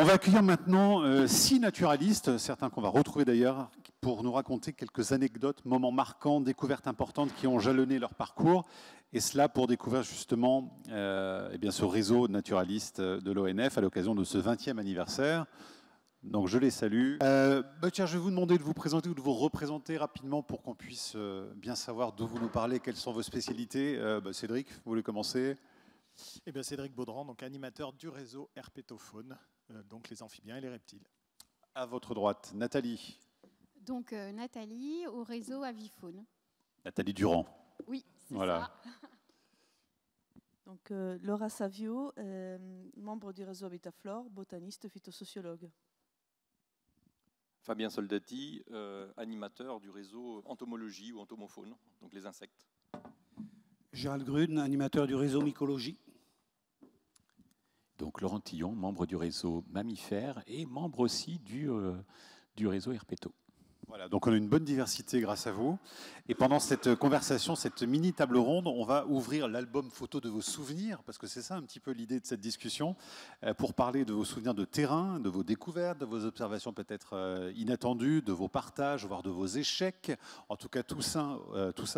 On va accueillir maintenant 6 naturalistes, certains qu'on va retrouver d'ailleurs, pour nous raconter quelques anecdotes, moments marquants, découvertes importantes qui ont jalonné leur parcours. Et cela pour découvrir justement eh bien, ce réseau naturaliste de l'ONF à l'occasion de ce 20e anniversaire. Donc je les salue. Tiens, je vais vous demander de vous présenter ou de vous représenter rapidement pour qu'on puisse bien savoir d'où vous nous parlez, quelles sont vos spécialités. Cédric, vous voulez commencer? Eh bien, Cédric Baudran, donc animateur du réseau Herpétofaune, donc les amphibiens et les reptiles. À votre droite, Nathalie. Donc Nathalie, au réseau Avifaune. Nathalie Durand. Oui, c'est voilà. ça. Donc, Laura Savio, membre du réseau Habitaflore, botaniste phytosociologue. Fabien Soldati, animateur du réseau entomologie ou entomofaune, donc les insectes. Gérald Grune, animateur du réseau mycologie. Donc Laurent Tillon, membre du réseau mammifères et membre aussi du réseau Herpéto. Voilà, donc on a une bonne diversité grâce à vous. Et pendant cette conversation, cette mini table ronde, on va ouvrir l'album photo de vos souvenirs, parce que c'est ça un petit peu l'idée de cette discussion, pour parler de vos souvenirs de terrain, de vos découvertes, de vos observations peut-être inattendues, de vos partages, voire de vos échecs. En tout cas, tout ça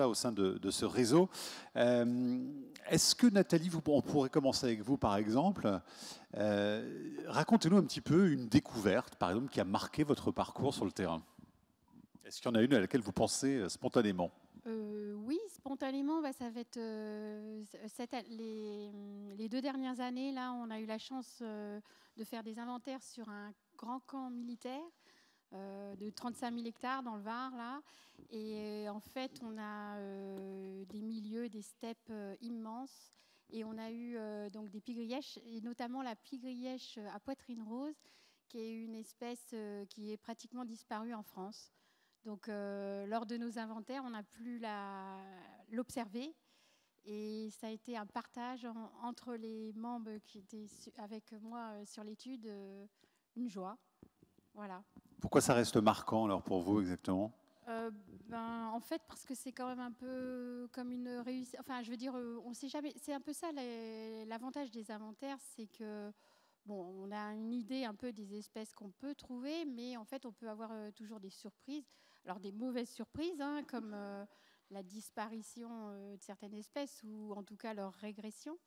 au sein de ce réseau. Est-ce que Nathalie, on pourrait commencer avec vous par exemple. Racontez-nous un petit peu une découverte, par exemple, qui a marqué votre parcours sur le terrain. Est-ce qu'il y en a une à laquelle vous pensez spontanément? Oui, spontanément, ça va être les 2 dernières années. Là, on a eu la chance de faire des inventaires sur un grand camp militaire de 35 000 hectares dans le Var. Là. Et en fait, on a des milieux, des steppes immenses. Et on a eu donc des pygrièches, et notamment la pygrièche à poitrine rose, qui est une espèce qui est pratiquement disparue en France. Donc, lors de nos inventaires, on a pu l'observer et ça a été un partage entre les membres qui étaient avec moi sur l'étude, une joie. Voilà. Pourquoi ça reste marquant alors pour vous exactement? En fait, parce que c'est quand même un peu comme une réussite. Enfin, je veux dire, on ne sait jamais. C'est un peu ça l'avantage des inventaires, c'est que bon, on a une idée un peu des espèces qu'on peut trouver, mais en fait, on peut avoir toujours des surprises. Alors, des mauvaises surprises, hein, comme la disparition de certaines espèces ou en tout cas leur régression.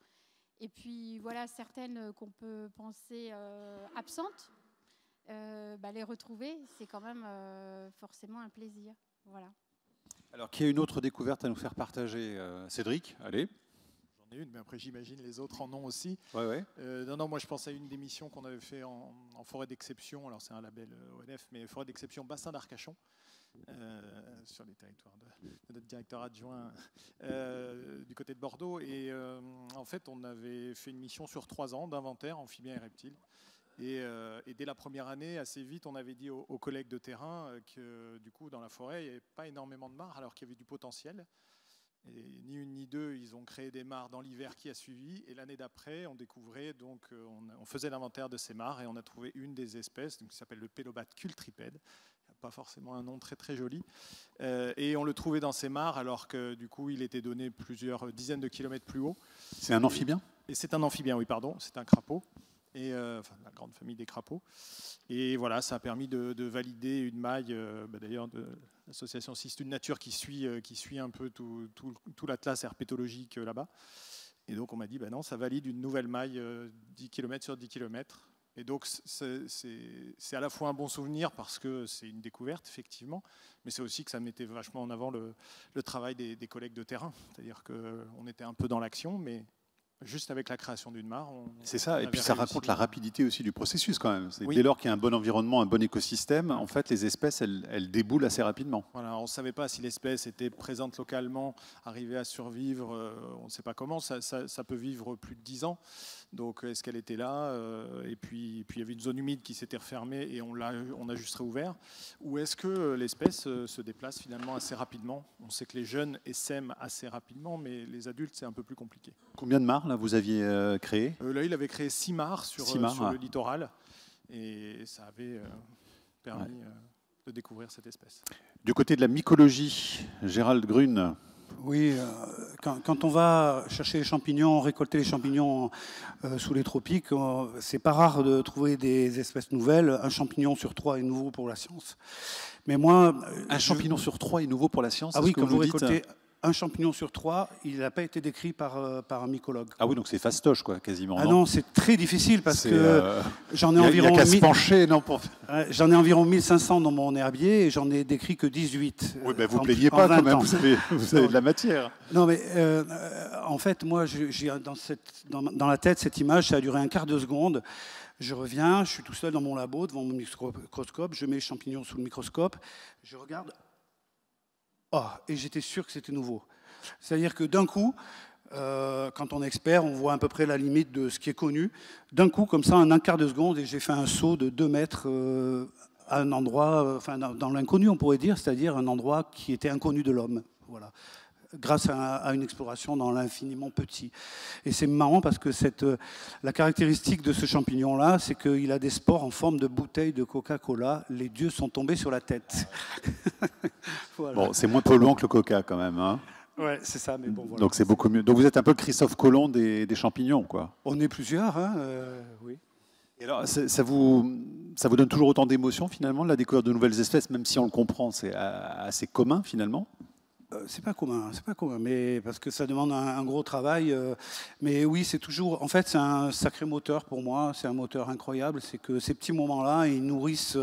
Et puis, voilà, certaines qu'on peut penser absentes, les retrouver, c'est quand même forcément un plaisir. Voilà. Alors, qui a une autre découverte à nous faire partager? Cédric, allez. Une, mais après j'imagine les autres en ont aussi. Ouais. Non, moi je pense à une des missions qu'on avait fait en forêt d'exception, alors c'est un label ONF, mais forêt d'exception bassin d'Arcachon, sur les territoires de notre directeur adjoint du côté de Bordeaux. Et en fait on avait fait une mission sur 3 ans d'inventaire amphibiens et reptiles. Et dès la première année, assez vite, on avait dit aux collègues de terrain que du coup dans la forêt il n'y avait pas énormément de mares alors qu'il y avait du potentiel. Et ni une ni deux, ils ont créé des mares dans l'hiver qui a suivi. Et l'année d'après, on découvrait, donc, on faisait l'inventaire de ces mares et on a trouvé une des espèces qui s'appelle le Pélobate cultripède. Pas forcément un nom très très joli. Et on le trouvait dans ces mares alors que du coup, il était donné plusieurs dizaines de kilomètres plus haut. C'est un amphibien? Et c'est un amphibien, oui, pardon. C'est un crapaud. Et enfin, la grande famille des crapauds. Et voilà, ça a permis de valider une maille, d'ailleurs, de l'association Cistude Nature qui suit un peu tout l'atlas herpétologique là-bas. Et donc on m'a dit, non, ça valide une nouvelle maille 10 km sur 10 km. Et donc c'est à la fois un bon souvenir parce que c'est une découverte, effectivement, mais c'est aussi que ça mettait vachement en avant le travail des collègues de terrain. C'est-à-dire qu'on était un peu dans l'action, mais juste avec la création d'une mare. C'est ça, et puis ça raconte la rapidité aussi du processus quand même. Oui. Dès lors qu'il y a un bon environnement, un bon écosystème, en fait les espèces, elles déboulent assez rapidement. Voilà, on ne savait pas si l'espèce était présente localement, arrivait à survivre, on ne sait pas comment, ça peut vivre plus de 10 ans. Donc est-ce qu'elle était là et puis il y avait une zone humide qui s'était refermée et on a juste réouvert. Ou est-ce que l'espèce se déplace finalement assez rapidement? On sait que les jeunes essaiment assez rapidement, mais les adultes, c'est un peu plus compliqué. Combien de mares là, vous aviez créé? Là, il avait créé 6 mares sur le littoral et ça avait permis de découvrir cette espèce. Du côté de la mycologie, Gérald Grune. Oui, quand on va chercher les champignons, récolter les champignons sous les tropiques, c'est pas rare de trouver des espèces nouvelles. Un champignon sur 3 est nouveau pour la science. Mais moi, Un champignon sur 3 est nouveau pour la science. Ah c'est oui, ce que quand vous nous dites récoltez un champignon sur 3, il n'a pas été décrit par un mycologue. Ah oui, donc c'est fastoche, quoi, quasiment. Ah non, c'est très difficile parce que j'en ai il y environ a qu'à se 1000 pencher, non, pour... j'en ai environ 1500 dans mon herbier et j'en ai décrit que 18. Oui, ben vous ne en- plaignez en pas 20 quand même, ans. vous avez de la matière. Non, mais en fait, moi, j'ai dans la tête cette image, ça a duré un quart de seconde. Je reviens, je suis tout seul dans mon labo devant mon microscope, je mets les champignons sous le microscope, je regarde, et j'étais sûr que c'était nouveau. C'est-à-dire que d'un coup, quand on est expert, on voit à peu près la limite de ce qui est connu. D'un coup, comme ça, en un quart de seconde, et j'ai fait un saut de 2 mètres à un endroit, enfin dans l'inconnu, on pourrait dire, c'est-à-dire un endroit qui était inconnu de l'homme. Voilà. Grâce à une exploration dans l'infiniment petit. Et c'est marrant parce que la caractéristique de ce champignon-là, c'est qu'il a des spores en forme de bouteille de Coca-Cola. Les dieux sont tombés sur la tête. Voilà. Bon, c'est moins polluant que le coca quand même. Hein. Ouais, c'est ça, mais bon, voilà. Donc c'est beaucoup mieux. Donc vous êtes un peu le Christophe Colomb des champignons, quoi. On est plusieurs, hein, oui. Et alors, ça vous donne toujours autant d'émotions finalement, la découverte de nouvelles espèces, même si on le comprend, c'est assez commun finalement. C'est pas commun, mais parce que ça demande un gros travail. Mais oui, c'est toujours. En fait, c'est un sacré moteur pour moi. C'est un moteur incroyable. C'est que ces petits moments-là, ils nourrissent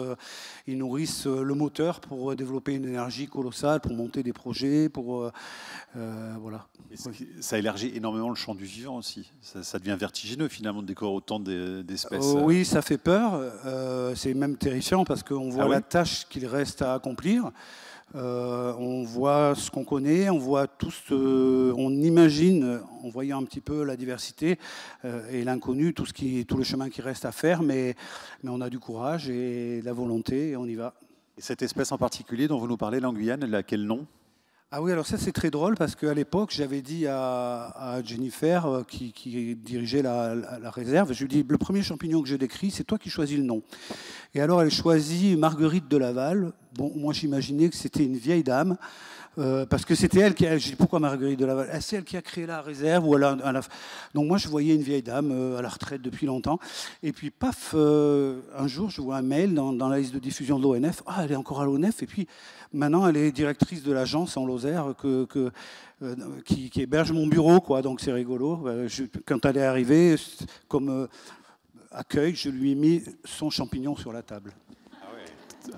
le moteur pour développer une énergie colossale, pour monter des projets, voilà. Ça élargit énormément le champ du vivant aussi. Ça devient vertigineux finalement de découvrir autant d'espèces. Oui, ça fait peur. C'est même terrifiant parce qu'on voit la tâche qu'il reste à accomplir. On voit ce qu'on connaît, on voit on imagine, en voyant un petit peu la diversité et l'inconnu, tout le chemin qui reste à faire, mais on a du courage et de la volonté et on y va. Et cette espèce en particulier dont vous nous parlez, l'Anguillane, elle a quel nom ? Ah oui, alors ça c'est très drôle parce qu'à l'époque j'avais dit à Jennifer qui dirigeait la réserve, je lui ai dit le premier champignon que je décris, c'est toi qui choisis le nom. Et alors elle choisit Marguerite de Laval. Bon, moi j'imaginais que c'était une vieille dame. Parce que c'était elle qui a... J'ai dit, pourquoi Marguerite de Laval ? C'est elle qui a créé la réserve ou Donc moi, je voyais une vieille dame à la retraite depuis longtemps. Et puis, paf, un jour, je vois un mail dans la liste de diffusion de l'ONF. Ah, elle est encore à l'ONF. Et puis, maintenant, elle est directrice de l'agence en Lozère qui héberge mon bureau, quoi. Donc, c'est rigolo. Quand elle est arrivée, comme accueil, je lui ai mis son champignon sur la table.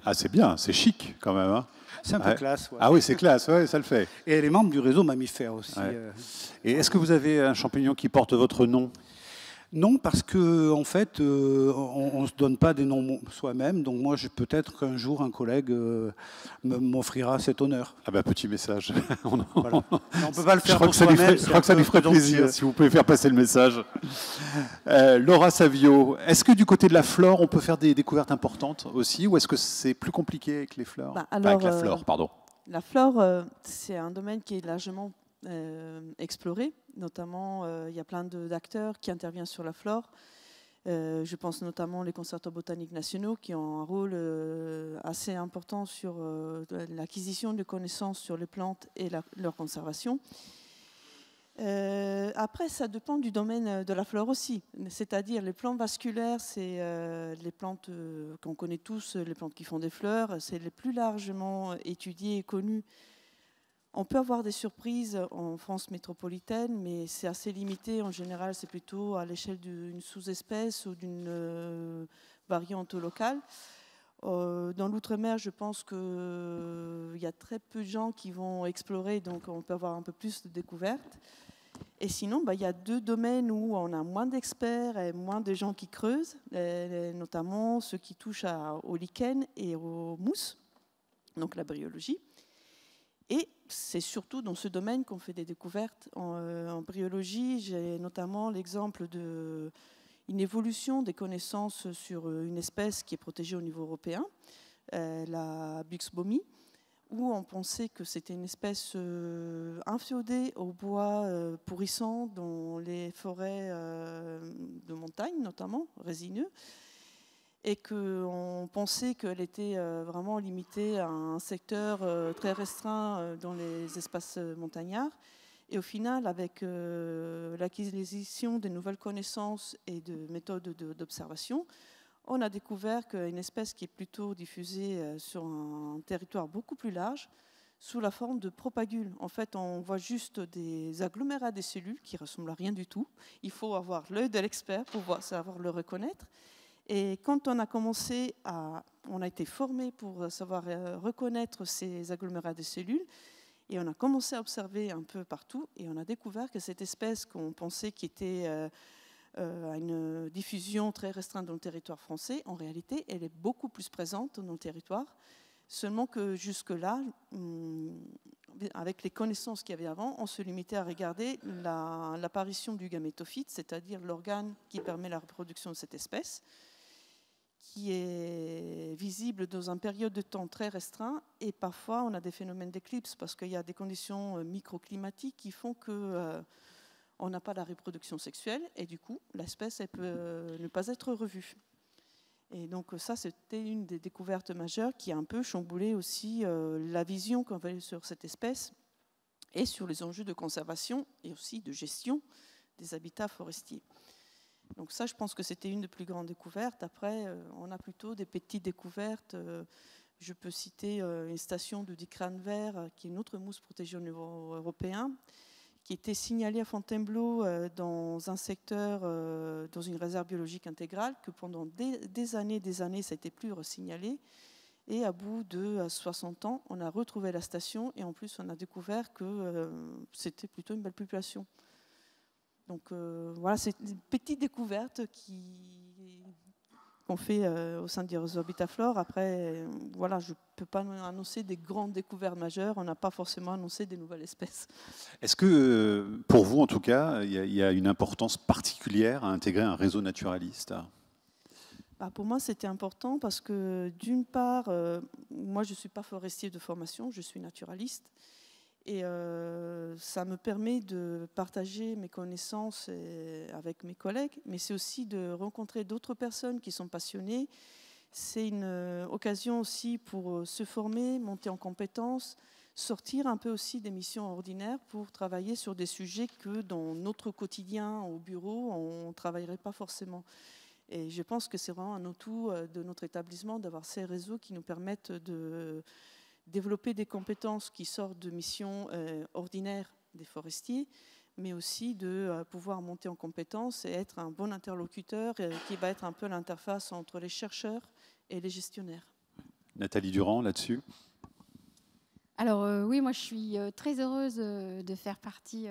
Ah, c'est bien, c'est chic quand même. Hein. C'est un peu classe. Ouais. Ah oui, c'est classe, ouais, ça le fait. Et elle est membre du réseau mammifère aussi. Ouais. Et est-ce que vous avez un champignon qui porte votre nom ? Non, parce qu'en fait, on ne se donne pas des noms soi-même. Donc moi, peut-être qu'un jour, un collègue m'offrira cet honneur. Ah ben, petit message. Voilà. On ne peut pas le faire pour soi-même. Je crois que ça lui ferait présomptueux. plaisir, si vous pouvez faire passer le message. Laura Savio, est-ce que du côté de la flore, on peut faire des découvertes importantes aussi, ou est-ce que c'est plus compliqué avec les fleurs ? Avec la flore, pardon. La flore, c'est un domaine qui est largement exploré. Notamment, il y a plein d'acteurs qui interviennent sur la flore. Je pense notamment les conservateurs botaniques nationaux qui ont un rôle assez important sur l'acquisition de connaissances sur les plantes et leur conservation. Après, ça dépend du domaine de la flore aussi. C'est-à-dire les plantes vasculaires, c'est les plantes qu'on connaît tous, les plantes qui font des fleurs. C'est les plus largement étudiées et connues. On peut avoir des surprises en France métropolitaine, mais c'est assez limité. En général, c'est plutôt à l'échelle d'une sous-espèce ou d'une variante locale. Dans l'outre-mer, je pense qu'il y a très peu de gens qui vont explorer, donc on peut avoir un peu plus de découvertes. Et sinon, il y a deux domaines où on a moins d'experts et moins de gens qui creusent, notamment ceux qui touchent au lichen et aux mousses, donc la bryologie. Et c'est surtout dans ce domaine qu'on fait des découvertes. En bryologie, j'ai notamment l'exemple d'une évolution des connaissances sur une espèce qui est protégée au niveau européen, la Buxbaumie, où on pensait que c'était une espèce inféodée au bois pourrissant dans les forêts de montagne, notamment résineux. et qu'on pensait qu'elle était vraiment limitée à un secteur très restreint dans les espaces montagnards. Et au final, avec l'acquisition de nouvelles connaissances et de méthodes d'observation, on a découvert qu'une espèce qui est plutôt diffusée sur un territoire beaucoup plus large, sous la forme de propagules. En fait, on voit juste des agglomérats des cellules qui ressemblent à rien du tout. Il faut avoir l'œil de l'expert pour savoir le reconnaître. Et quand on a commencé on a été formé pour savoir reconnaître ces agglomérats des cellules, et on a commencé à observer un peu partout, et on a découvert que cette espèce qu'on pensait qui était à une diffusion très restreinte dans le territoire français, en réalité, elle est beaucoup plus présente dans le territoire. Seulement que jusque-là, avec les connaissances qu'il y avait avant, on se limitait à regarder l'apparition du gamétophyte, c'est-à-dire l'organe qui permet la reproduction de cette espèce, qui est visible dans une période de temps très restreinte, et parfois on a des phénomènes d'éclipse parce qu'il y a des conditions microclimatiques qui font que on n'a pas la reproduction sexuelle, et du coup l'espèce elle peut ne pas être revue. Et donc ça, c'était une des découvertes majeures qui a un peu chamboulé aussi la vision qu'on avait sur cette espèce et sur les enjeux de conservation et aussi de gestion des habitats forestiers. Donc ça, je pense que c'était une des plus grandes découvertes. Après, on a plutôt des petites découvertes. Je peux citer une station de dicrane vert, qui est une autre mousse protégée au niveau européen, qui était signalée à Fontainebleau dans un secteur, dans une réserve biologique intégrale, que pendant des années, ça n'était plus resignalé. Et à bout de 60 ans, on a retrouvé la station, et en plus, on a découvert que c'était plutôt une belle population. Donc voilà, c'est une petite découverte qu'on fait au sein du réseau Habitaflore. Après, voilà, je ne peux pas annoncer des grandes découvertes majeures. On n'a pas forcément annoncé des nouvelles espèces. Est-ce que, pour vous en tout cas, il y a une importance particulière à intégrer un réseau naturaliste ? Pour moi, c'était important parce que, d'une part, moi, je ne suis pas forestier de formation, je suis naturaliste. Et ça me permet de partager mes connaissances avec mes collègues, mais c'est aussi de rencontrer d'autres personnes qui sont passionnées. C'est une occasion aussi pour se former, monter en compétences, sortir un peu aussi des missions ordinaires pour travailler sur des sujets que dans notre quotidien au bureau, on ne travaillerait pas forcément. Et je pense que c'est vraiment un atout de notre établissement d'avoir ces réseaux qui nous permettent de développer des compétences qui sortent de missions ordinaires des forestiers, mais aussi de pouvoir monter en compétences et être un bon interlocuteur qui va être un peu l'interface entre les chercheurs et les gestionnaires. Nathalie Durand, là-dessus ? Alors oui, moi je suis très heureuse de faire partie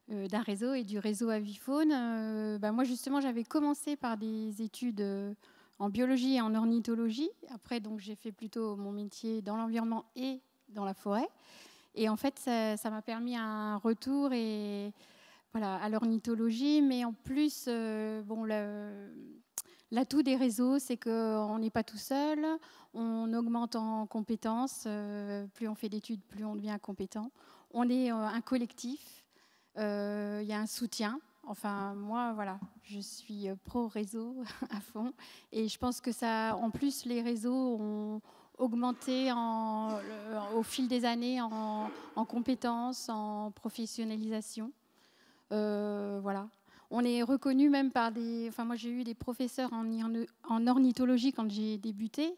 d'un réseau et du réseau Avifaune. Moi justement, j'avais commencé par des études en biologie et en ornithologie. Après, donc, j'ai fait plutôt mon métier dans l'environnement et dans la forêt. Et en fait, ça m'a permis un retour à l'ornithologie. Mais en plus, l'atout des réseaux, c'est qu'on n'est pas tout seul. On augmente en compétences. Plus on fait d'études, plus on devient compétent. On est un collectif. Il y a un soutien. Enfin, moi, voilà, je suis pro-réseau à fond. Et je pense que ça, en plus, les réseaux ont augmenté au fil des années en compétences, en professionnalisation. Voilà. On est reconnu même par moi, j'ai eu des professeurs en ornithologie quand j'ai débuté,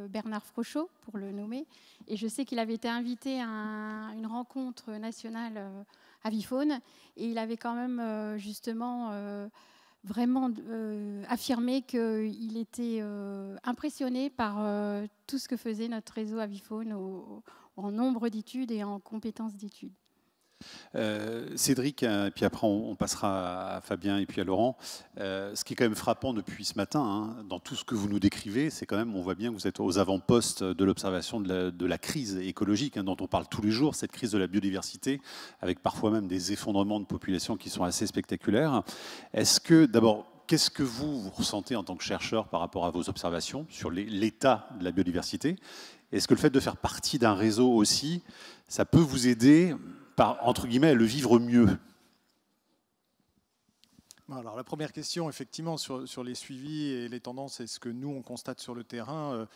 Bernard Frochot, pour le nommer. Et je sais qu'il avait été invité à une rencontre nationale Avifaune, et il avait quand même justement vraiment affirmé qu'il était impressionné par tout ce que faisait notre réseau Avifaune en nombre d'études et en compétences d'études. Cédric, et puis après on passera à Fabien et puis à Laurent. Ce qui est quand même frappant depuis ce matin, dans tout ce que vous nous décrivez, c'est quand même, on voit bien que vous êtes aux avant-postes de l'observation de la crise écologique dont on parle tous les jours, cette crise de la biodiversité, avec parfois même des effondrements de population qui sont assez spectaculaires. Est-ce que, d'abord, qu'est-ce que vous ressentez en tant que chercheur par rapport à vos observations sur l'état de la biodiversité ? Est-ce que le fait de faire partie d'un réseau aussi, ça peut vous aider entre guillemets, à le vivre mieux? Alors, la première question, effectivement, sur les suivis et les tendances et ce que nous, on constate sur le terrain,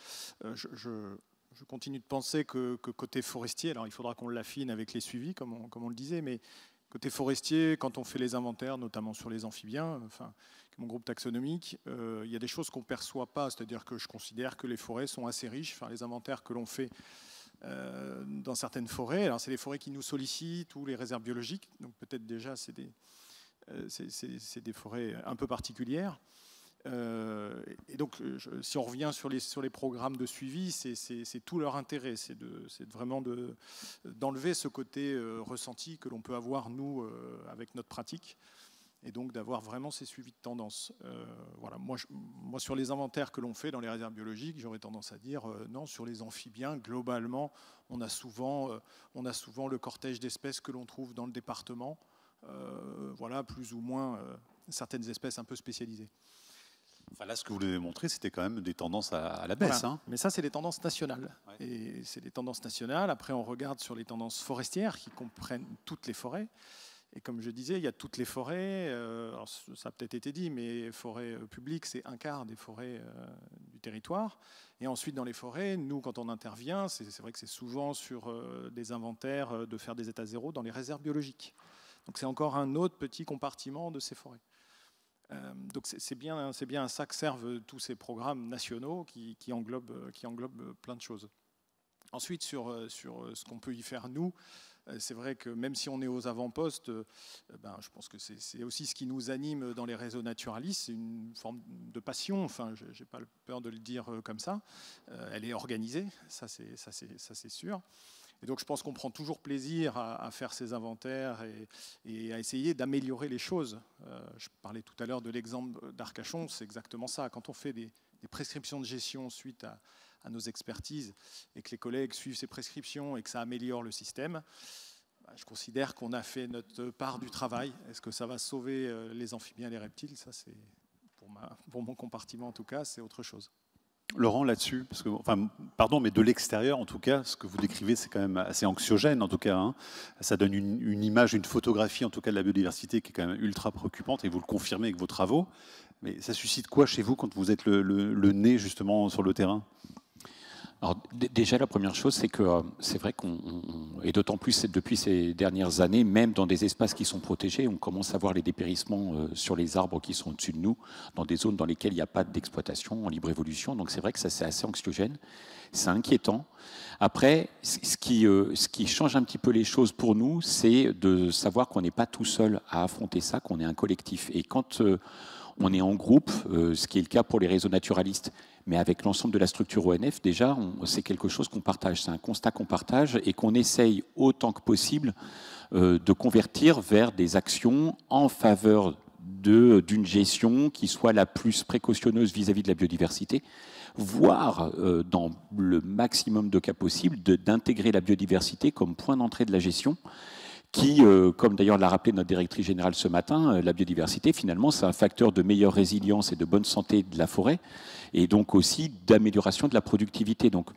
je continue de penser que côté forestier, alors il faudra qu'on l'affine avec les suivis, comme on le disait, mais côté forestier, quand on fait les inventaires, notamment sur les amphibiens, enfin, mon groupe taxonomique, il y a des choses qu'on ne perçoit pas, c'est-à-dire que je considère que les forêts sont assez riches, enfin, les inventaires que l'on fait dans certaines forêts, alors c'est les forêts qui nous sollicitent ou les réserves biologiques, donc peut-être déjà c'est des forêts un peu particulières. Et donc, si on revient sur les programmes de suivi, c'est tout leur intérêt, c'est vraiment d'enlever ce côté ressenti que l'on peut avoir, nous, avec notre pratique, et donc d'avoir vraiment ces suivis de tendance. Voilà. Moi, sur les inventaires que l'on fait dans les réserves biologiques, j'aurais tendance à dire non, sur les amphibiens, globalement, on a souvent le cortège d'espèces que l'on trouve dans le département, voilà, plus ou moins certaines espèces un peu spécialisées. Enfin, là, ce que vous avez montré, c'était quand même des tendances à la baisse. Voilà. Hein. Mais ça, c'est les tendances nationales. Ouais. Et c'est des tendances nationales. Après, on regarde sur les tendances forestières qui comprennent toutes les forêts. Et comme je disais, il y a toutes les forêts. Alors, ça a peut-être été dit, mais forêts publiques, c'est un quart des forêts du territoire. Et ensuite, dans les forêts, nous, quand on intervient, c'est vrai que c'est souvent sur des inventaires de faire des états zéro dans les réserves biologiques. Donc, c'est encore un autre petit compartiment de ces forêts. Donc c'est bien à ça que servent tous ces programmes nationaux qui englobent plein de choses. Ensuite, sur ce qu'on peut y faire, nous, c'est vrai que même si on est aux avant-postes, je pense que c'est aussi ce qui nous anime dans les réseaux naturalistes, c'est une forme de passion, enfin, je n'ai pas peur de le dire comme ça, elle est organisée, ça c'est sûr. Et donc je pense qu'on prend toujours plaisir à faire ces inventaires et à essayer d'améliorer les choses. Je parlais tout à l'heure de l'exemple d'Arcachon, c'est exactement ça. Quand on fait des prescriptions de gestion suite à nos expertises et que les collègues suivent ces prescriptions et que ça améliore le système, je considère qu'on a fait notre part du travail. Est-ce que ça va sauver les amphibiens et les reptiles? Ça, c'est pour mon compartiment en tout cas, c'est autre chose. Laurent, là-dessus, parce que, enfin, pardon, mais de l'extérieur, en tout cas, ce que vous décrivez, c'est quand même assez anxiogène, en tout cas. Hein. Ça donne une image, une photographie, en tout cas, de la biodiversité qui est quand même ultra préoccupante, et vous le confirmez avec vos travaux. Mais ça suscite quoi chez vous quand vous êtes le nez, justement, sur le terrain ? Alors, déjà, la première chose, c'est que c'est vrai et d'autant plus depuis ces dernières années, même dans des espaces qui sont protégés, on commence à voir les dépérissements sur les arbres qui sont au-dessus de nous, dans des zones dans lesquelles il n'y a pas d'exploitation en libre évolution. Donc c'est vrai que ça, c'est assez anxiogène, c'est inquiétant. Après, ce qui change un petit peu les choses pour nous, c'est de savoir qu'on n'est pas tout seul à affronter ça, qu'on est un collectif. Et quand on est en groupe, ce qui est le cas pour les réseaux naturalistes, mais avec l'ensemble de la structure ONF, déjà, c'est quelque chose qu'on partage, c'est un constat qu'on partage et qu'on essaye autant que possible de convertir vers des actions en faveur d'une gestion qui soit la plus précautionneuse vis-à-vis de la biodiversité, voire, dans le maximum de cas possible, d'intégrer la biodiversité comme point d'entrée de la gestion, qui, comme d'ailleurs l'a rappelé notre directrice générale ce matin, la biodiversité, finalement, c'est un facteur de meilleure résilience et de bonne santé de la forêt, et donc aussi d'amélioration de la productivité. Donc,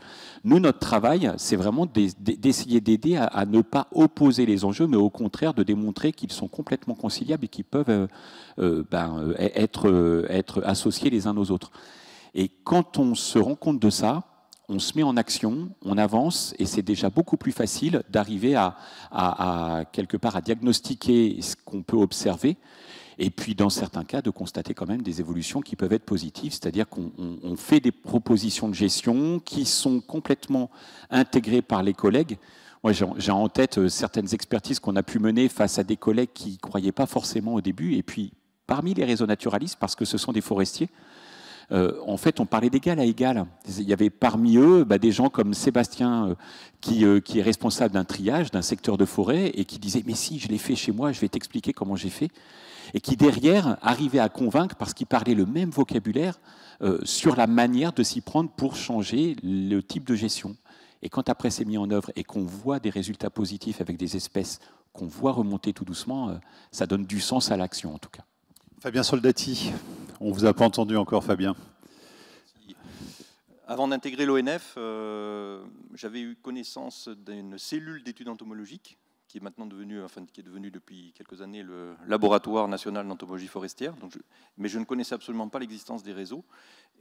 nous, notre travail, c'est vraiment d'essayer d'aider à ne pas opposer les enjeux, mais au contraire de démontrer qu'ils sont complètement conciliables et qu'ils peuvent être associés les uns aux autres. Et quand on se rend compte de ça, on se met en action, on avance, et c'est déjà beaucoup plus facile d'arriver à quelque part à diagnostiquer ce qu'on peut observer, et puis dans certains cas de constater quand même des évolutions qui peuvent être positives, c'est-à-dire qu'on fait des propositions de gestion qui sont complètement intégrées par les collègues. Moi, j'ai en tête certaines expertises qu'on a pu mener face à des collègues qui ne croyaient pas forcément au début, et puis parmi les réseaux naturalistes, parce que ce sont des forestiers, en fait, on parlait d'égal à égal. Il y avait parmi eux des gens comme Sébastien, qui est responsable d'un triage, d'un secteur de forêt, et qui disait « mais si, je l'ai fait chez moi, je vais t'expliquer comment j'ai fait », et qui derrière arrivait à convaincre, parce qu'il parlait le même vocabulaire, sur la manière de s'y prendre pour changer le type de gestion. Et quand après c'est mis en œuvre et qu'on voit des résultats positifs avec des espèces qu'on voit remonter tout doucement, ça donne du sens à l'action en tout cas. Fabien Soldati, on ne vous a pas entendu encore, Fabien. Avant d'intégrer l'ONF, j'avais eu connaissance d'une cellule d'études entomologiques qui est maintenant devenu, qui est devenu depuis quelques années le laboratoire national d'entomologie forestière. Mais je ne connaissais absolument pas l'existence des réseaux.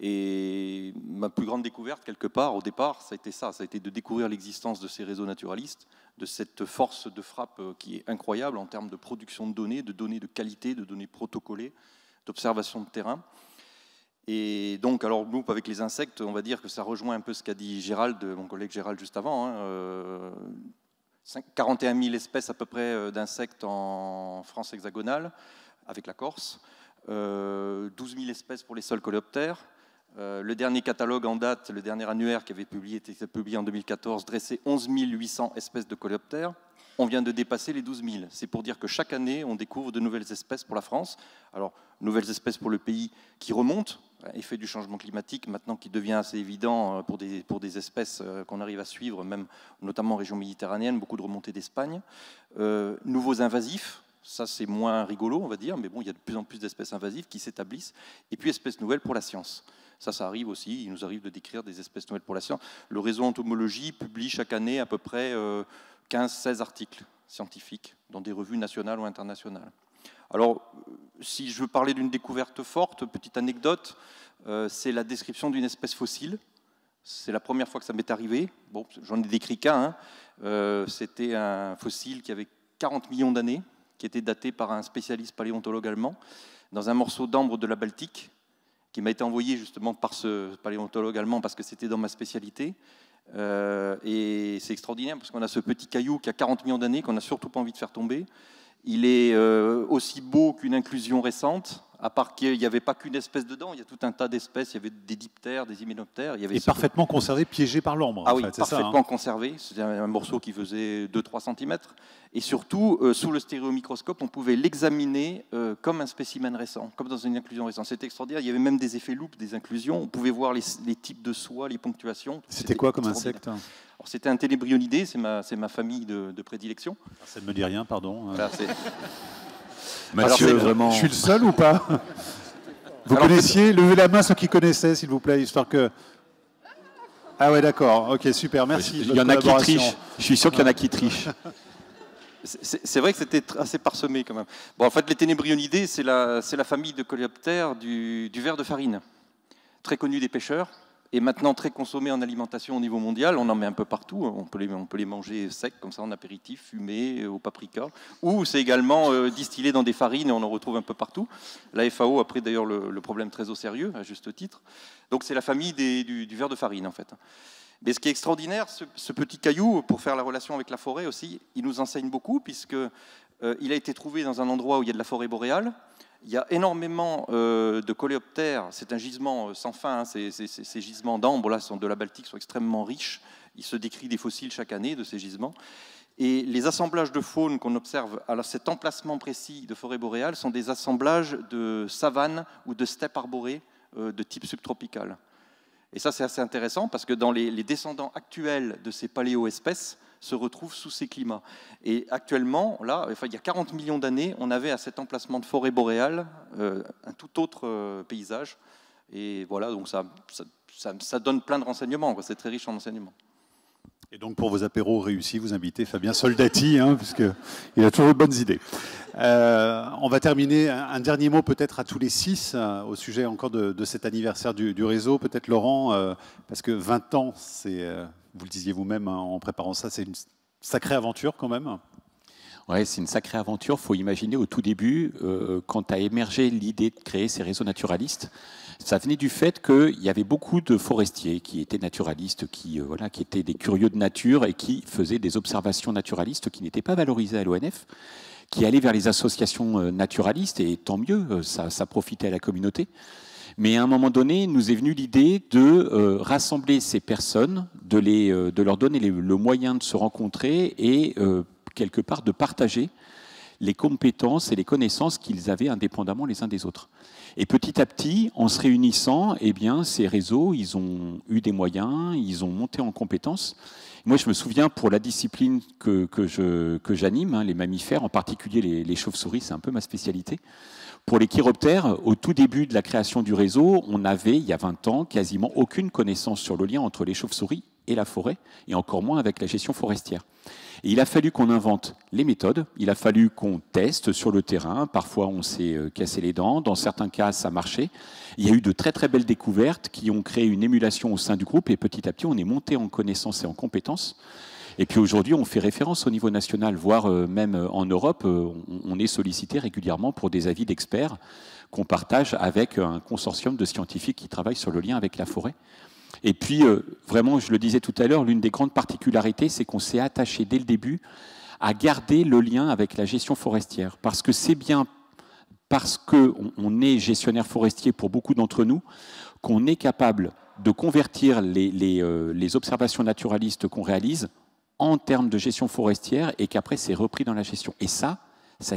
Et ma plus grande découverte, quelque part, au départ, ça a été de découvrir l'existence de ces réseaux naturalistes, de cette force de frappe qui est incroyable en termes de production de données de qualité, de données protocolées, d'observation de terrain. Et donc, alors nous, avec les insectes, on va dire que ça rejoint un peu ce qu'a dit Gérald, mon collègue Gérald juste avant. 41 000 espèces à peu près d'insectes en France hexagonale, avec la Corse. 12 000 espèces pour les seuls coléoptères. Le dernier catalogue en date, le dernier annuaire qui avait été publié en 2014, dressait 11 800 espèces de coléoptères. On vient de dépasser les 12 000. C'est pour dire que chaque année, on découvre de nouvelles espèces pour la France. Alors, nouvelles espèces pour le pays qui remontent, effet du changement climatique maintenant qui devient assez évident pour des espèces qu'on arrive à suivre, même notamment en région méditerranéenne, beaucoup de remontées d'Espagne. Nouveaux invasifs, ça c'est moins rigolo, on va dire, mais bon, il y a de plus en plus d'espèces invasives qui s'établissent. Et puis espèces nouvelles pour la science. Ça arrive aussi, il nous arrive de décrire des espèces nouvelles pour la science. Le réseau Entomologie publie chaque année à peu près 15-16 articles scientifiques dans des revues nationales ou internationales. Alors, si je veux parler d'une découverte forte, petite anecdote, c'est la description d'une espèce fossile. C'est la première fois que ça m'est arrivé. Bon, j'en ai décrit qu'un. C'était un fossile qui avait 40 millions d'années, qui était daté par un spécialiste paléontologue allemand, dans un morceau d'ambre de la Baltique, qui m'a été envoyé justement par ce paléontologue allemand parce que c'était dans ma spécialité. Et c'est extraordinaire parce qu'on a ce petit caillou qui a 40 millions d'années, qu'on n'a surtout pas envie de faire tomber. Il est aussi beau qu'une inclusion récente, à part qu'il n'y avait pas qu'une espèce dedans, il y a tout un tas d'espèces, il y avait des diptères, des hyménoptères. Et parfaitement conservé, piégé par l'ambre. Ah oui, parfaitement conservé. C'était un morceau qui faisait 2-3 cm. Et surtout, sous le stéréomicroscope, on pouvait l'examiner comme un spécimen récent, comme dans une inclusion récente. C'était extraordinaire. Il y avait même des effets loupes, des inclusions. On pouvait voir les types de soies, les ponctuations. C'était quoi comme insecte? C'était un ténébrionidé, c'est ma famille de prédilection. Ça ne me dit rien, pardon. Voilà, Mathieu, vraiment... Je suis le seul ou pas? Vous connaissiez? Levez la main ceux qui connaissaient, s'il vous plaît, histoire que... Ah ouais, d'accord. Ok, super, merci. Il y en a qui trichent. Je suis sûr qu'il y en a qui trichent. C'est vrai que c'était assez parsemé quand même. Bon, en fait, les ténébrionidés, c'est la famille de coléoptères du ver de farine, très connu des pêcheurs. Et maintenant très consommé en alimentation au niveau mondial. On en met un peu partout. On peut les manger secs, comme ça, en apéritif, fumés, au paprika. Ou c'est également distillé dans des farines et on en retrouve un peu partout. La FAO a pris d'ailleurs le problème très au sérieux, à juste titre. Donc c'est la famille du ver de farine, en fait. Mais ce qui est extraordinaire, ce petit caillou, pour faire la relation avec la forêt aussi, il nous enseigne beaucoup, puisqu'il a été trouvé dans un endroit où il y a de la forêt boréale. Il y a énormément de coléoptères, c'est un gisement sans fin, hein. Ces gisements d'ambre là, de la Baltique sont extrêmement riches, il se décrit des fossiles chaque année de ces gisements. Et les assemblages de faune qu'on observe à cet emplacement précis de forêt boréale sont des assemblages de savanes ou de steppes arborées de type subtropical. Et ça c'est assez intéressant parce que dans les descendants actuels de ces paléoespèces, se retrouvent sous ces climats. Et actuellement, là, il y a 40 millions d'années, on avait à cet emplacement de forêt boréale un tout autre paysage. Et voilà, donc ça donne plein de renseignements, c'est très riche en enseignements. Et donc pour vos apéros réussis, vous invitez Fabien Soldati, hein, puisqu'il a toujours de bonnes idées. On va terminer un dernier mot peut-être à tous les 6 au sujet encore de cet anniversaire du réseau. Peut-être Laurent, parce que 20 ans, c'est... Vous le disiez vous-même hein, en préparant ça, c'est une sacrée aventure quand même. Oui, c'est une sacrée aventure. Il faut imaginer au tout début, quand a émergé l'idée de créer ces réseaux naturalistes, ça venait du fait qu'il y avait beaucoup de forestiers qui étaient naturalistes, qui étaient des curieux de nature et qui faisaient des observations naturalistes qui n'étaient pas valorisées à l'ONF, qui allaient vers les associations naturalistes, et tant mieux, ça profitait à la communauté. Mais à un moment donné, nous est venue l'idée de rassembler ces personnes, de leur donner le moyen de se rencontrer et quelque part de partager les compétences et les connaissances qu'ils avaient indépendamment les uns des autres. Et petit à petit, en se réunissant, eh bien, ces réseaux, ils ont eu des moyens, ils ont monté en compétences. Moi, je me souviens, pour la discipline que j'anime, hein, les mammifères, en particulier les chauves-souris, c'est un peu ma spécialité. Pour les chiroptères, au tout début de la création du réseau, on avait, il y a 20 ans, quasiment aucune connaissance sur le lien entre les chauves-souris et la forêt, et encore moins avec la gestion forestière. Et il a fallu qu'on invente les méthodes, il a fallu qu'on teste sur le terrain, parfois on s'est cassé les dents, dans certains cas ça marchait. Il y a eu de très très belles découvertes qui ont créé une émulation au sein du groupe et petit à petit on est monté en connaissances et en compétences. Et puis aujourd'hui, on fait référence au niveau national, voire même en Europe, on est sollicité régulièrement pour des avis d'experts qu'on partage avec un consortium de scientifiques qui travaillent sur le lien avec la forêt. Et puis, vraiment, je le disais tout à l'heure, l'une des grandes particularités, c'est qu'on s'est attaché dès le début à garder le lien avec la gestion forestière. Parce que c'est bien parce qu'on est gestionnaire forestier pour beaucoup d'entre nous qu'on est capable de convertir les observations naturalistes qu'on réalise en termes de gestion forestière et qu'après c'est repris dans la gestion. Et ça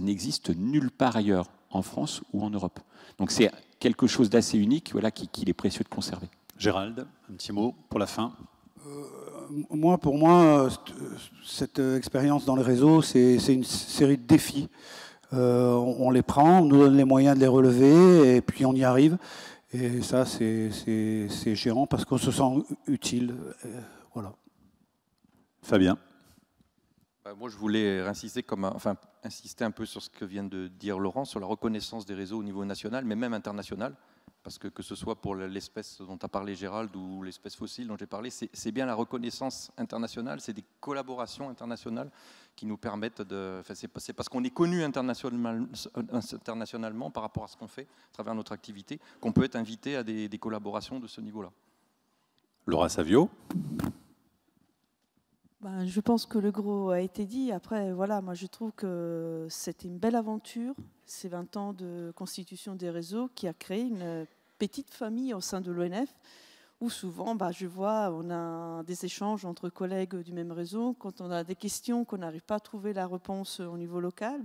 n'existe nulle part ailleurs, en France ou en Europe. Donc c'est quelque chose d'assez unique, voilà, qu'il est précieux de conserver. Gérald, un petit mot pour la fin. Pour moi, cette expérience dans les réseaux, c'est une série de défis. On les prend, on nous donne les moyens de les relever, et puis on y arrive. Et ça, c'est gérant parce qu'on se sent utile. Voilà. Fabien. Moi, je voulais insister un peu sur ce que vient de dire Laurent, sur la reconnaissance des réseaux au niveau national, mais même international. Parce que ce soit pour l'espèce dont a parlé Gérald ou l'espèce fossile dont j'ai parlé, c'est bien la reconnaissance internationale, c'est des collaborations internationales qui nous permettent de... Enfin, c'est parce qu'on est connu internationalement par rapport à ce qu'on fait, à travers notre activité, qu'on peut être invité à des collaborations de ce niveau-là. Laura Savio. Je pense que le gros a été dit. Après, voilà, moi je trouve que c'était une belle aventure, ces 20 ans de constitution des réseaux, qui a créé une petite famille au sein de l'ONF, où souvent, je vois, on a des échanges entre collègues du même réseau. Quand on a des questions qu'on n'arrive pas à trouver la réponse au niveau local,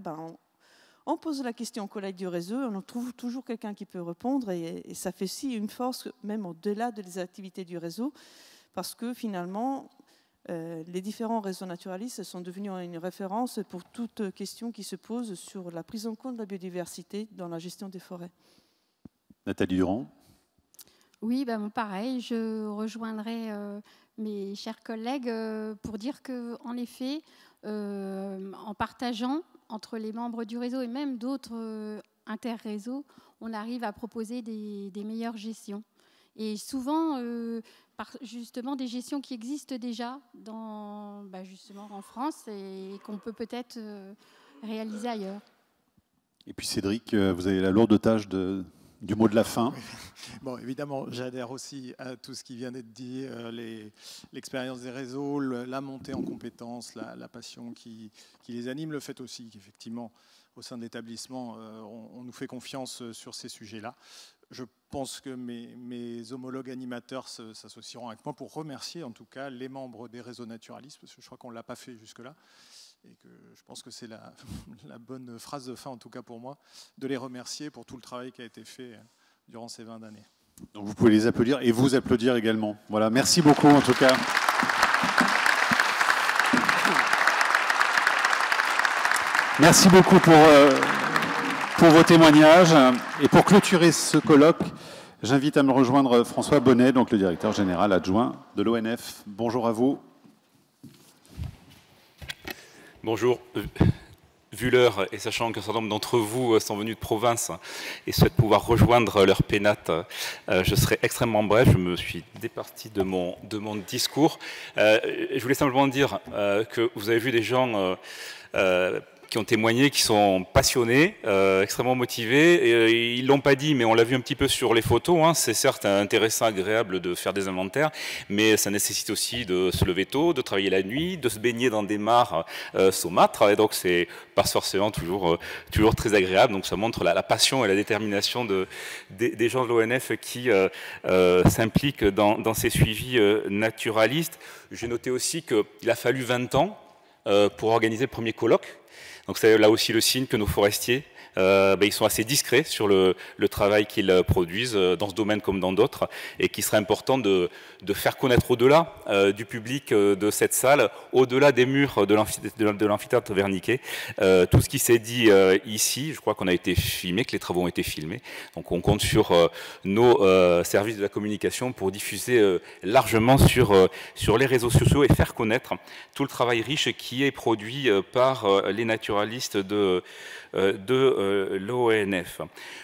on pose la question aux collègues du réseau, on trouve toujours quelqu'un qui peut répondre, et ça fait aussi une force, même au-delà des activités du réseau, parce que finalement... les différents réseaux naturalistes sont devenus une référence pour toute question qui se pose sur la prise en compte de la biodiversité dans la gestion des forêts. Nathalie Durand. Oui, pareil, je rejoindrai mes chers collègues pour dire qu'en effet, en partageant entre les membres du réseau et même d'autres interréseaux, on arrive à proposer des meilleures gestions. Et souvent, justement, des gestions qui existent déjà justement en France et qu'on peut peut-être réaliser ailleurs. Et puis Cédric, vous avez la lourde tâche du mot de la fin. Bon, évidemment, j'adhère aussi à tout ce qui vient d'être dit, l'expérience des réseaux, la montée en compétences, la passion qui les anime, le fait aussi qu'effectivement, au sein de l'établissement, on nous fait confiance sur ces sujets-là. Je pense que mes homologues animateurs s'associeront avec moi pour remercier en tout cas les membres des réseaux naturalistes, parce que je crois qu'on ne l'a pas fait jusque-là, et que je pense que c'est la bonne phrase de fin, en tout cas pour moi, de les remercier pour tout le travail qui a été fait durant ces 20 années. Donc vous pouvez les applaudir et vous applaudir également. Voilà, merci beaucoup en tout cas. Merci beaucoup pour vos témoignages. Et pour clôturer ce colloque, j'invite à me rejoindre François Bonnet, donc le directeur général adjoint de l'ONF. Bonjour à vous. Bonjour. Vu l'heure et sachant qu'un certain nombre d'entre vous sont venus de province et souhaitent pouvoir rejoindre leur pénate, je serai extrêmement bref. Je me suis départi de mon discours. Je voulais simplement dire que vous avez vu des gens qui ont témoigné, qui sont passionnés, extrêmement motivés. Et, ils ne l'ont pas dit, mais on l'a vu un petit peu sur les photos. Hein. C'est certes intéressant, agréable de faire des inventaires, mais ça nécessite aussi de se lever tôt, de travailler la nuit, de se baigner dans des mares saumâtres. Et donc, c'est pas forcément toujours très agréable. Donc, ça montre la passion et la détermination des gens de l'ONF qui s'impliquent dans ces suivis naturalistes. J'ai noté aussi qu'il a fallu 20 ans pour organiser le premier colloque. Donc c'est là aussi le signe que nos forestiers, ils sont assez discrets sur le travail qu'ils produisent dans ce domaine comme dans d'autres, et qu'il serait important de faire connaître au-delà du public de cette salle, au-delà des murs de l'amphithéâtre Wernicke, tout ce qui s'est dit ici. Je crois qu'on a été filmé, que les travaux ont été filmés. Donc on compte sur nos services de la communication pour diffuser largement sur les réseaux sociaux et faire connaître tout le travail riche qui qui est produit par les naturalistes de l'ONF.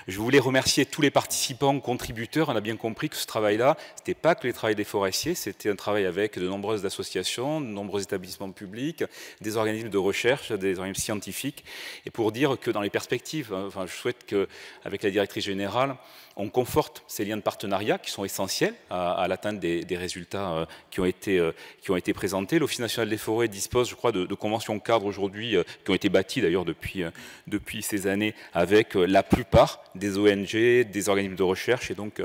Je voulais remercier tous les participants, contributeurs. On a bien compris que ce travail-là, ce n'était pas que le travail des forestiers, c'était un travail avec de nombreuses associations, de nombreux établissements publics, des organismes de recherche, des organismes scientifiques. Et pour dire que dans les perspectives, enfin, je souhaite qu'avec la directrice générale, on conforte ces liens de partenariat qui sont essentiels à l'atteinte des résultats qui ont été présentés. L'Office national des forêts dispose, je crois, de conventions cadres aujourd'hui, qui ont été bâties d'ailleurs depuis ces années, avec la plupart des ONG, des organismes de recherche. Et donc,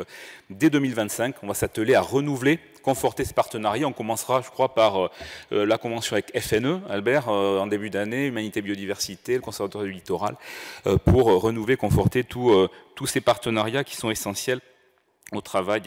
dès 2025, on va s'atteler à renouveler, conforter ce partenariat. On commencera, je crois, par la convention avec FNE, Albert, en début d'année, Humanité Biodiversité, le Conservatoire du Littoral, pour renouveler, conforter tous ces partenariats qui sont essentiels au travail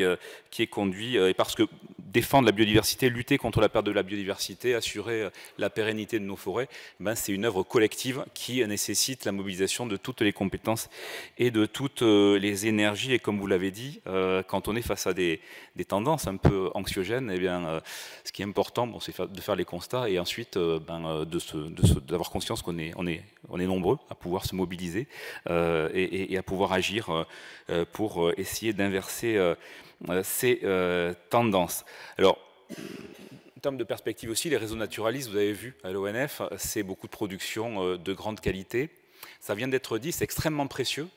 qui est conduit, et parce que défendre la biodiversité, lutter contre la perte de la biodiversité, assurer la pérennité de nos forêts, ben c'est une œuvre collective qui nécessite la mobilisation de toutes les compétences et de toutes les énergies. Et comme vous l'avez dit, quand on est face à des tendances un peu anxiogènes, eh bien, ce qui est important, bon, c'est de faire les constats et ensuite d'avoir conscience qu'on est nombreux à pouvoir se mobiliser et à pouvoir agir pour essayer d'inverser ces tendances. Alors, en termes de perspective aussi, les réseaux naturalistes, vous avez vu à l'ONF, c'est beaucoup de production de grande qualité. Ça vient d'être dit, c'est extrêmement précieux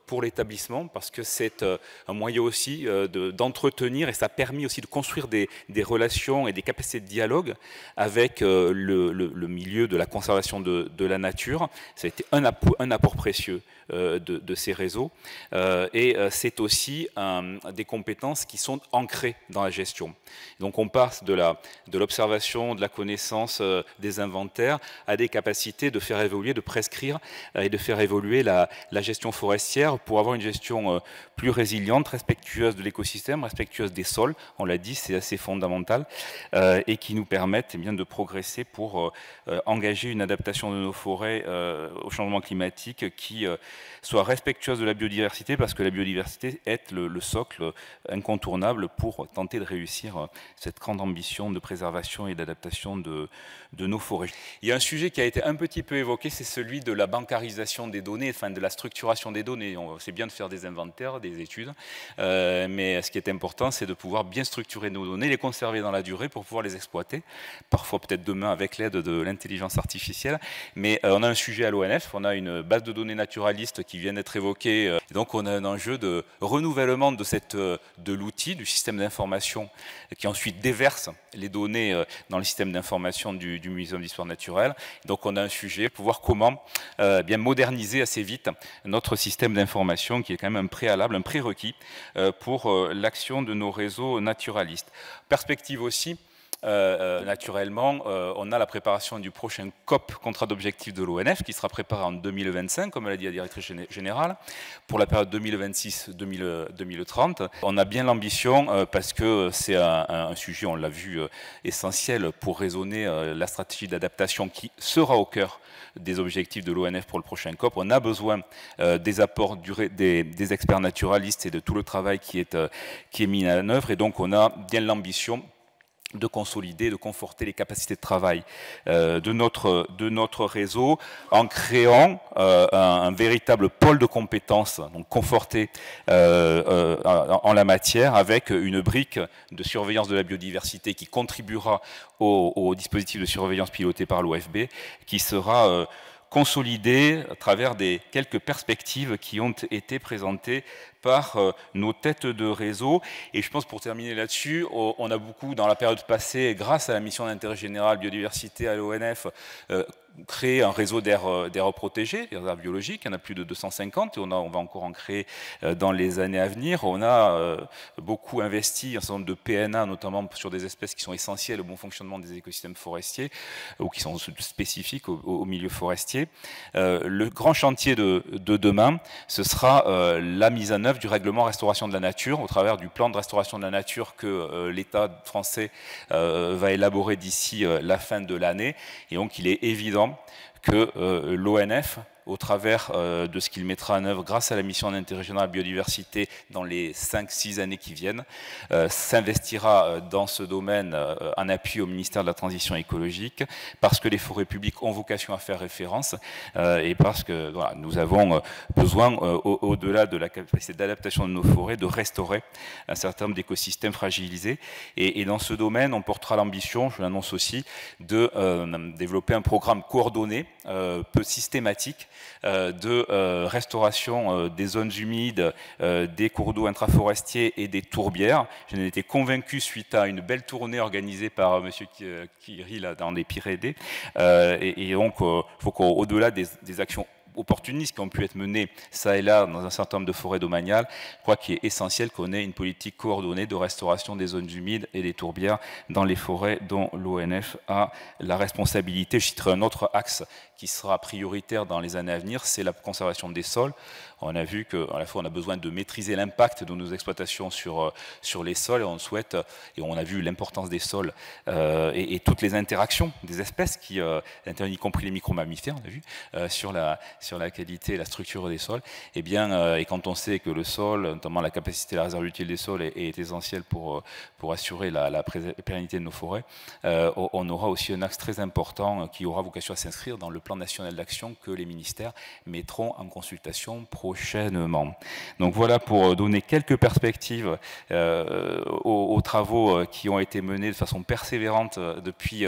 pour l'établissement parce que c'est un moyen aussi d'entretenir et ça a permis aussi de construire des relations et des capacités de dialogue avec le milieu de la conservation de la nature. Ça a été un apport précieux de ces réseaux et c'est aussi des compétences qui sont ancrées dans la gestion. Donc on passe de l'observation, de la connaissance, des inventaires à des capacités de faire évoluer, de prescrire et de faire évoluer la gestion forestière pour avoir une gestion plus résiliente, respectueuse de l'écosystème, respectueuse des sols, on l'a dit, c'est assez fondamental, et qui nous permettent bien de progresser pour engager une adaptation de nos forêts au changement climatique qui soit respectueuse de la biodiversité, parce que la biodiversité est le socle incontournable pour tenter de réussir cette grande ambition de préservation et d'adaptation de nos forêts. Il y a un sujet qui a été un petit peu évoqué, c'est celui de la bancarisation des données, enfin de la structuration des données. C'est bien de faire des inventaires, des études, mais ce qui est important, c'est de pouvoir bien structurer nos données, les conserver dans la durée pour pouvoir les exploiter, parfois peut-être demain avec l'aide de l'intelligence artificielle. Mais on a un sujet à l'ONF, on a une base de données naturaliste qui vient d'être évoquée, donc on a un enjeu de renouvellement de l'outil, du système d'information, qui ensuite déverse les données dans le système d'information du Muséum d'histoire naturelle. Donc on a un sujet, pouvoir comment bien moderniser assez vite notre système d'information qui est quand même un préalable, un prérequis pour l'action de nos réseaux naturalistes. Perspective aussi, naturellement, on a la préparation du prochain COP, contrat d'objectifs de l'ONF, qui sera préparé en 2025, comme l'a dit la directrice générale, pour la période 2026-2030. On a bien l'ambition, parce que c'est un sujet, on l'a vu, essentiel pour raisonner la stratégie d'adaptation qui sera au cœur des objectifs de l'ONF pour le prochain COP. On a besoin des apports des experts naturalistes et de tout le travail qui est mis en œuvre, et donc on a bien l'ambition de consolider, de conforter les capacités de travail de notre réseau en créant un véritable pôle de compétences, donc conforté en la matière, avec une brique de surveillance de la biodiversité qui contribuera au dispositif de surveillance piloté par l'OFB, qui sera consolidé à travers des quelques perspectives qui ont été présentées par nos têtes de réseau. Et je pense, pour terminer là-dessus, on a beaucoup, dans la période passée, grâce à la mission d'intérêt général biodiversité à l'ONF, créé un réseau d'aires protégées, des aires biologiques. Il y en a plus de 250 et on va encore en créer dans les années à venir. On a beaucoup investi un certain nombre de PNA, notamment sur des espèces qui sont essentielles au bon fonctionnement des écosystèmes forestiers ou qui sont spécifiques au milieu forestier. Le grand chantier de demain, ce sera la mise en œuvre du règlement restauration de la nature au travers du plan de restauration de la nature que l'État français va élaborer d'ici la fin de l'année. Et donc il est évident que l'ONF au travers de ce qu'il mettra en œuvre grâce à la mission interrégionale biodiversité dans les 5-6 années qui viennent, s'investira dans ce domaine en appui au ministère de la Transition écologique, parce que les forêts publiques ont vocation à faire référence et parce que voilà, nous avons besoin, au-delà de la capacité d'adaptation de nos forêts, de restaurer un certain nombre d'écosystèmes fragilisés. Et dans ce domaine, on portera l'ambition, je l'annonce aussi, de développer un programme coordonné, peu systématique, de restauration des zones humides, des cours d'eau intraforestiers et des tourbières. J'en ai été convaincu suite à une belle tournée organisée par M. Kiri là, dans les Pyrénées. Et donc, il faut qu'au-delà des actions opportunistes qui ont pu être menées ça et là dans un certain nombre de forêts domaniales, je crois qu'il est essentiel qu'on ait une politique coordonnée de restauration des zones humides et des tourbières dans les forêts dont l'ONF a la responsabilité. Je citerai un autre axe qui sera prioritaire dans les années à venir, c'est la conservation des sols. On a vu qu'à la fois on a besoin de maîtriser l'impact de nos exploitations sur les sols, et on souhaite, et on a vu l'importance des sols et toutes les interactions des espèces qui interviennent, y compris les micro-mammifères, on a vu, sur la qualité et la structure des sols. Et bien, et quand on sait que le sol, notamment la capacité de la réserve utile des sols est essentielle pour assurer la pérennité de nos forêts, on aura aussi un axe très important qui aura vocation à s'inscrire dans le plan national d'action que les ministères mettront en consultation prochainement. Donc voilà pour donner quelques perspectives aux travaux qui ont été menés de façon persévérante depuis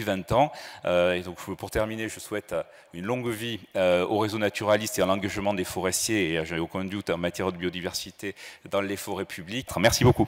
20 ans. Et donc pour terminer, je souhaite une longue vie au réseau naturaliste et à l'engagement des forestiers, et j'ai aucun doute en matière de biodiversité dans les forêts publiques. Merci beaucoup.